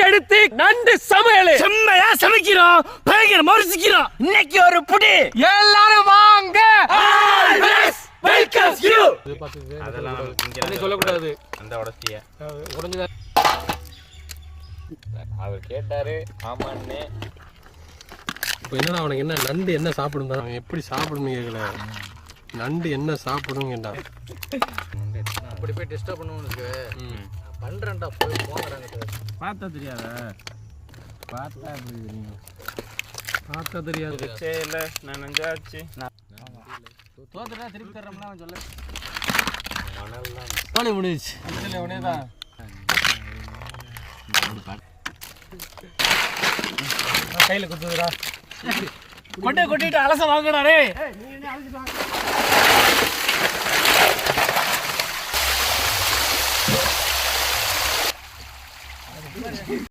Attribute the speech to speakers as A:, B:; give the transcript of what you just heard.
A: எடுத்து நண்டு சமையல்
B: செம்மையா சமைக்கிறோம், பயங்கரமா ருசிக்கிறோம். இன்னைக்கு ஒரு புடி,
A: எல்லாரும் வாங்க.
B: Welcome you.
C: அதெல்லாம்
A: நீ சொல்லக்கூடாது.
C: அந்த உடச்சிய
A: உடஞ்சதா
C: அவர் கேட்டாரு ஆமான்னு.
A: இப்போ என்னடா அவனுக்கு என்ன நண்டு என்ன சாப்பிடும் அவன் எப்படி சாப்பிடுன்னு கேட்கல. நண்டு என்ன சாப்பிடும் கேட்டான்.
D: அப்படி போய் டிஸ்டர்ப் பண்ணுவோம் பண்றேன்டா போய் போங்கடாங்க.
C: பார்த்தா தெரியாத, பார்த்தா எப்படி தெரியும்?
A: பார்த்தா தெரியாது.
C: இல்லை நான் நெஞ்சாச்சு.
D: தோத்துட்டா திருப்பி தர்றோம்னா அவன் சொல்ல
C: மணல்லாம்
D: தோணி முடிஞ்சிச்சு.
A: உடனே தான் கையில குத்துதுடா.
D: கொட்டிட்டு அலச வாங்கடா டேய்.